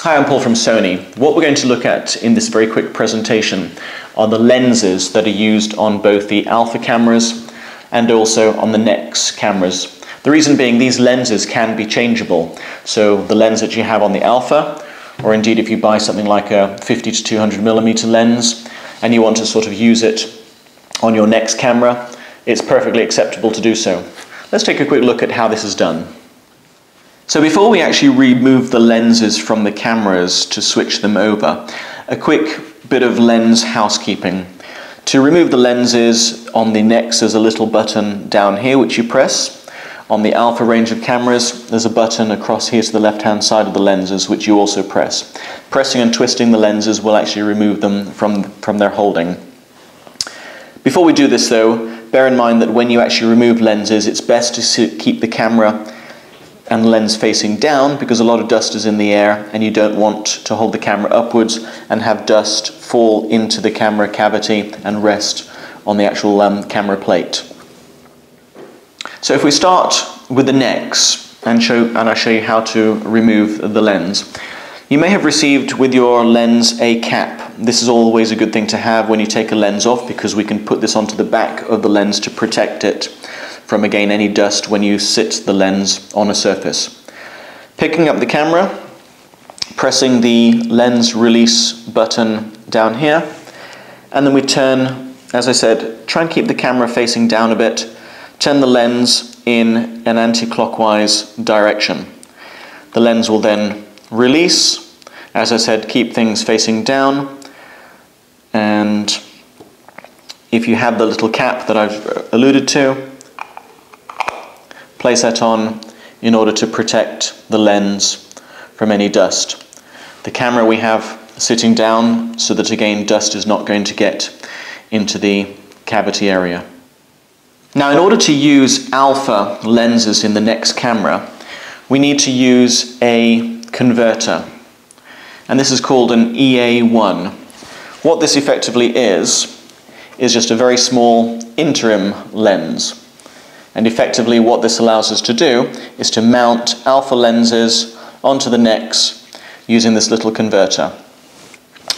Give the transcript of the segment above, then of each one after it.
Hi, I'm Paul from Sony. What we're going to look at in this very quick presentation are the lenses that are used on both the alpha cameras and also on the NEX cameras. The reason being, these lenses can be changeable. So the lens that you have on the alpha, or indeed if you buy something like a 50 to 200mm lens and you want to sort of use it on your NEX camera, it's perfectly acceptable to do so. Let's take a quick look at how this is done. So before we actually remove the lenses from the cameras to switch them over, a quick bit of lens housekeeping. To remove the lenses on the NEX, there's a little button down here which you press. On the alpha range of cameras, there's a button across here to the left-hand side of the lenses which you also press. Pressing and twisting the lenses will actually remove them from their holding. Before we do this though, bear in mind that when you actually remove lenses, it's best to keep the camera and lens facing down, because a lot of dust is in the air and you don't want to hold the camera upwards and have dust fall into the camera cavity and rest on the actual camera plate. So if we start with the NEX and I'll show you how to remove the lens. You may have received with your lens a cap. This is always a good thing to have when you take a lens off, because we can put this onto the back of the lens to protect it from, again, any dust when you sit the lens on a surface. Picking up the camera, pressing the lens release button down here, and then we turn, as I said, try and keep the camera facing down a bit, turn the lens in an anti-clockwise direction. The lens will then release. As I said, keep things facing down, and if you have the little cap that I've alluded to, place that on in order to protect the lens from any dust. The camera we have sitting down so that, again, dust is not going to get into the cavity area. Now, in order to use alpha lenses in the NEX camera, we need to use a converter, and this is called an EA1. What this effectively is just a very small interim lens. And effectively what this allows us to do is to mount alpha lenses onto the NEX using this little converter.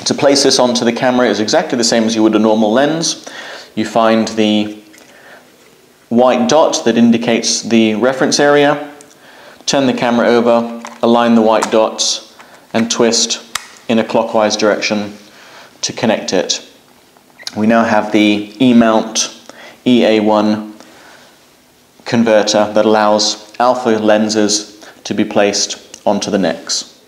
To place this onto the camera is exactly the same as you would a normal lens. You find the white dot that indicates the reference area, turn the camera over, align the white dots, and twist in a clockwise direction to connect it. We now have the E-mount EA1 converter that allows alpha lenses to be placed onto the NEX.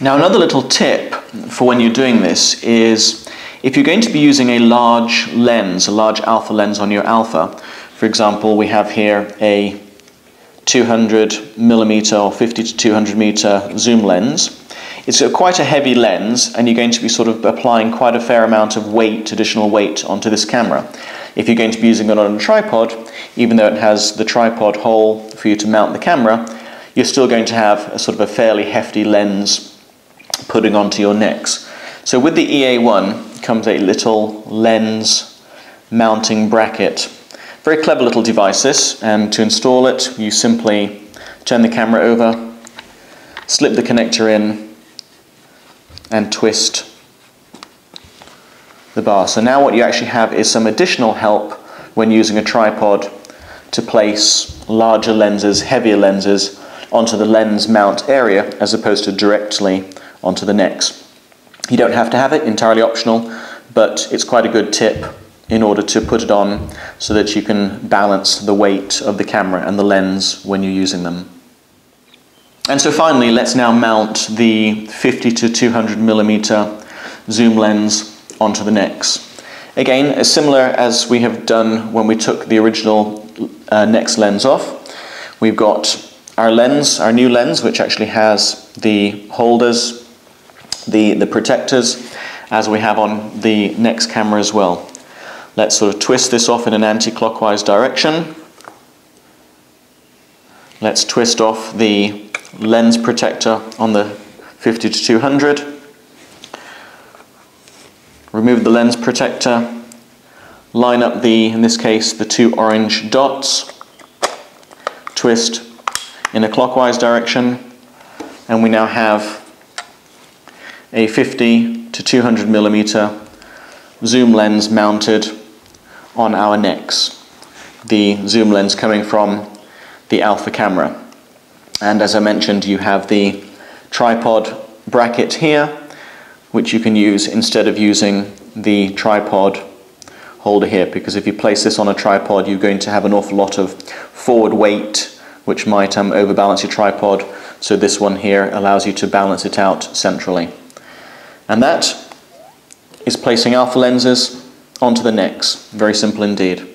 Now, another little tip for when you're doing this is, if you're going to be using a large lens, a large alpha lens on your alpha, for example, we have here a 200mm or 50 to 200mm zoom lens. It's quite a heavy lens, and you're going to be sort of applying quite a fair amount of weight, additional weight, onto this camera. If you're going to be using it on a tripod, even though it has the tripod hole for you to mount the camera, you're still going to have a sort of a fairly hefty lens putting onto your NEX. So with the EA1 comes a little lens mounting bracket. Very clever little device this, and to install it you simply turn the camera over, slip the connector in, and twist the bar. So now what you actually have is some additional help when using a tripod to place larger lenses, heavier lenses, onto the lens mount area as opposed to directly onto the NEX. You don't have to have it, entirely optional, but it's quite a good tip in order to put it on so that you can balance the weight of the camera and the lens when you're using them. And so finally, let's now mount the 50 to 200mm zoom lens onto the NEX. Again, as similar as we have done when we took the original NEX lens off. We've got our lens, our new lens, which actually has the holders, the protectors, as we have on the NEX camera as well. Let's sort of twist this off in an anti-clockwise direction. Let's twist off the lens protector on the 50 to 200. Remove the lens protector, line up in this case, the two orange dots, twist in a clockwise direction, and we now have a 50 to 200 millimeter zoom lens mounted on our NEX, the zoom lens coming from the Alpha camera. And as I mentioned, you have the tripod bracket here, which you can use instead of using the tripod holder here, because if you place this on a tripod, you're going to have an awful lot of forward weight, which might overbalance your tripod. So this one here allows you to balance it out centrally. And that is placing Alpha lenses onto the NEX. Very simple indeed.